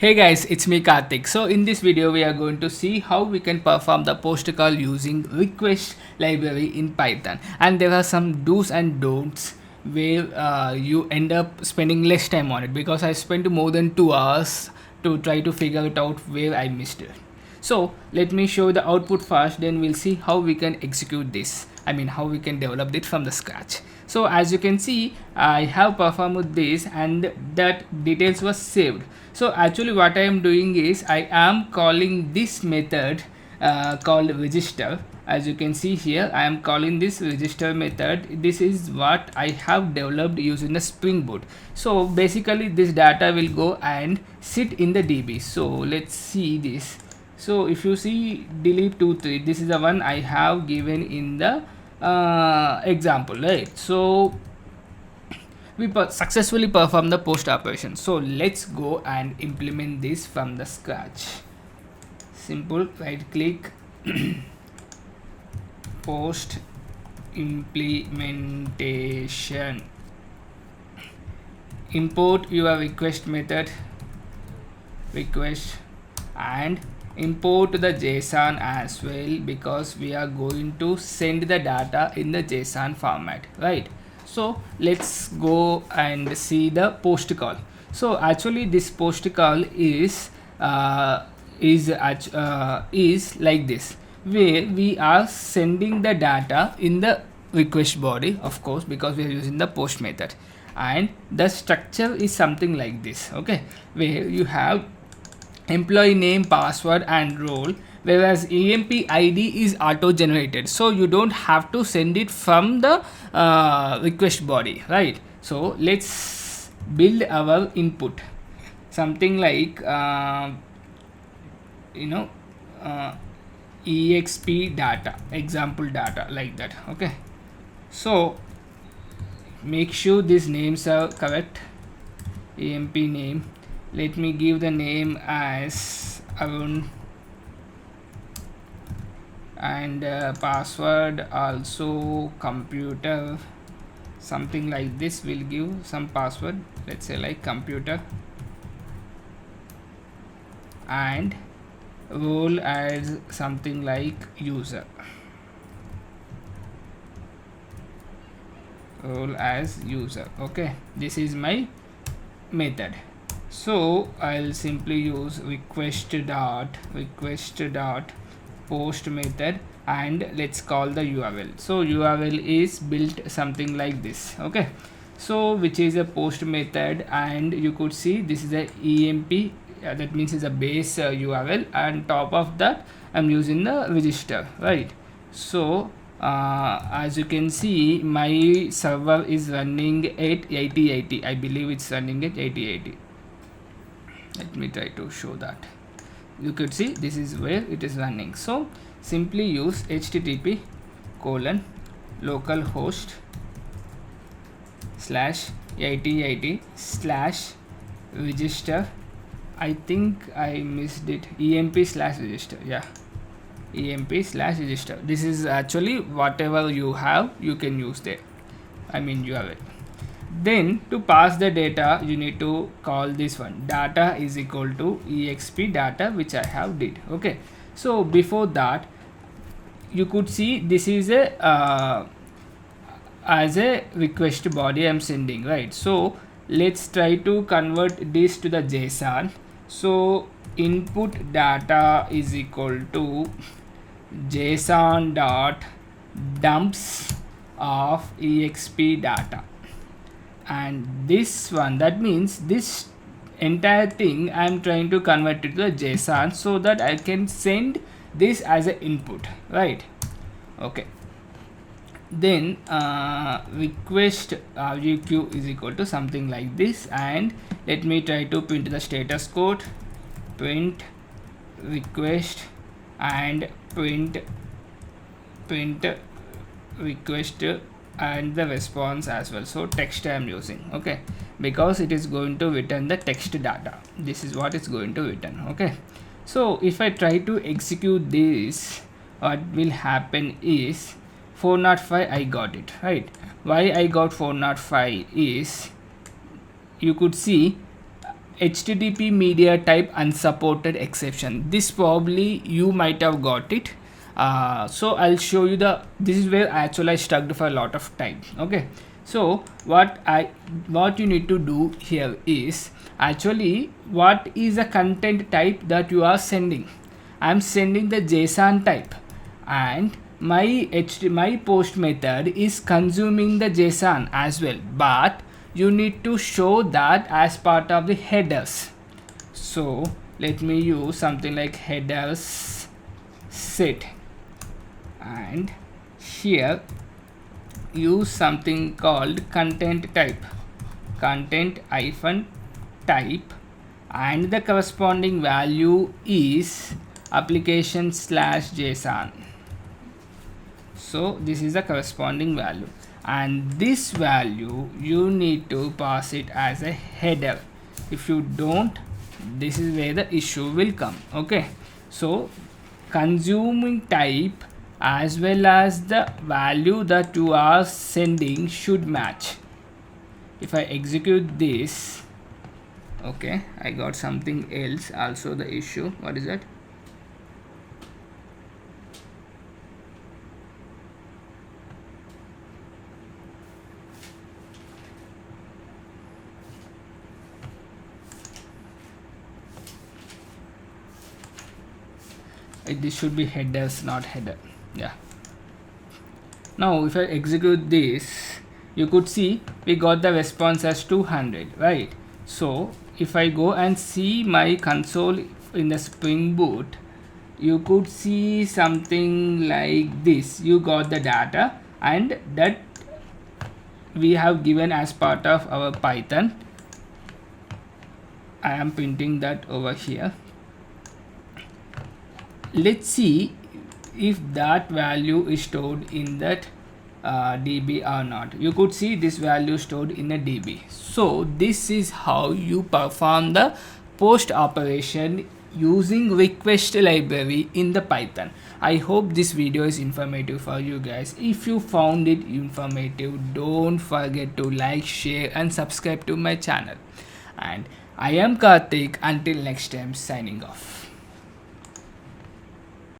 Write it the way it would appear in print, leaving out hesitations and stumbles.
Hey guys, it's me Karthik. So in this video we are going to see how we can perform the post call using request library in Python, and there are some do's and don'ts where you end up spending less time on it, because I spent more than 2 hours to try to figure it out where I missed it. So let me show the output first, then we'll see how we can execute this. I mean how we can develop it from the scratch. So as you can see, I have performed this and that details was saved. So actually what I am doing is I am calling this method called register. As you can see here, I am calling this register method. This is what I have developed using the Spring Boot. So basically this data will go and sit in the DB. So let's see this. So if you see delete 23, this is the one I have given in the example, right? So we successfully perform the post operation. So let's go and implement this from the scratch. Simple, right click, post implementation, import your request method, request, and import the JSON as well, because we are going to send the data in the JSON format, right? So let's go and see the post call. So actually this post call is like this, where we are sending the data in the request body, of course, because we are using the post method, and the structure is something like this, okay, where you have employee name, password and role, whereas emp id is auto generated, so you don't have to send it from the request body, right? So let's build our input, something like exp data, example data, like that, okay? So make sure these names are correct. Emp name, let me give the name as Arun, and password also computer, something like this. Will give some password, let's say like computer, and role as something like user, role as user, okay? This is my method. So I'll simply use request dot post method, and let's call the URL. So URL is built something like this, okay? So which is a post method, and you could see this is a emp, that means it's a base URL, and top of that I'm using the register, right? So as you can see, my server is running at 8080. I believe it's running at 8080. Let me try to show that. You could see this is where it is running. So simply use http colon localhost /8080/register. I think I missed it. emp/register. Yeah, emp/register. This is actually whatever you have, you can use there. I mean URL. Then to pass the data, you need to call this one, data is equal to exp data, which I have did, okay? So before that, you could see this is a as a request body I'm sending, right? So let's try to convert this to the JSON. So input data is equal to JSON dot dumps of exp data, and this one, that means this entire thing I'm trying to convert it to the JSON so that I can send this as an input, right? Okay, then request req is equal to something like this, and let me try to print the status code, print request, and print request and the response as well. So text I am using, okay, because it is going to return the text data. This is what it's going to return, okay? So if I try to execute this, what will happen is 405 I got it, right? Why I got 405 is, you could see HTTP media type unsupported exception. This probably you might have got it. So I'll show you this is where actually I stuck for a lot of time. Okay, so what you need to do here is actually what is the content type that you are sending. I'm sending the JSON type, and my post method is consuming the JSON as well, but you need to show that as part of the headers. So let me use something like headers set, and here use something called content type, content hyphen type, and the corresponding value is application slash JSON. So this is the corresponding value, and this value you need to pass it as a header. If you don't, this is where the issue will come. Okay, so consuming type as well as the value that you are sending should match. If I execute this, okay, I got something else also the issue. What is that? This should be headers, not header. Yeah, now if I execute this, you could see we got the response as 200, right? So if I go and see my console in the Spring Boot, you could see something like this. You got the data, and that we have given as part of our Python. I am printing that over here. Let's see if that value is stored in that db or not. You could see this value stored in a db. So this is how you perform the post operation using request library in the Python. I hope this video is informative for you guys. If you found it informative, don't forget to like, share and subscribe to my channel. And I am Karthik. Until next time, signing off.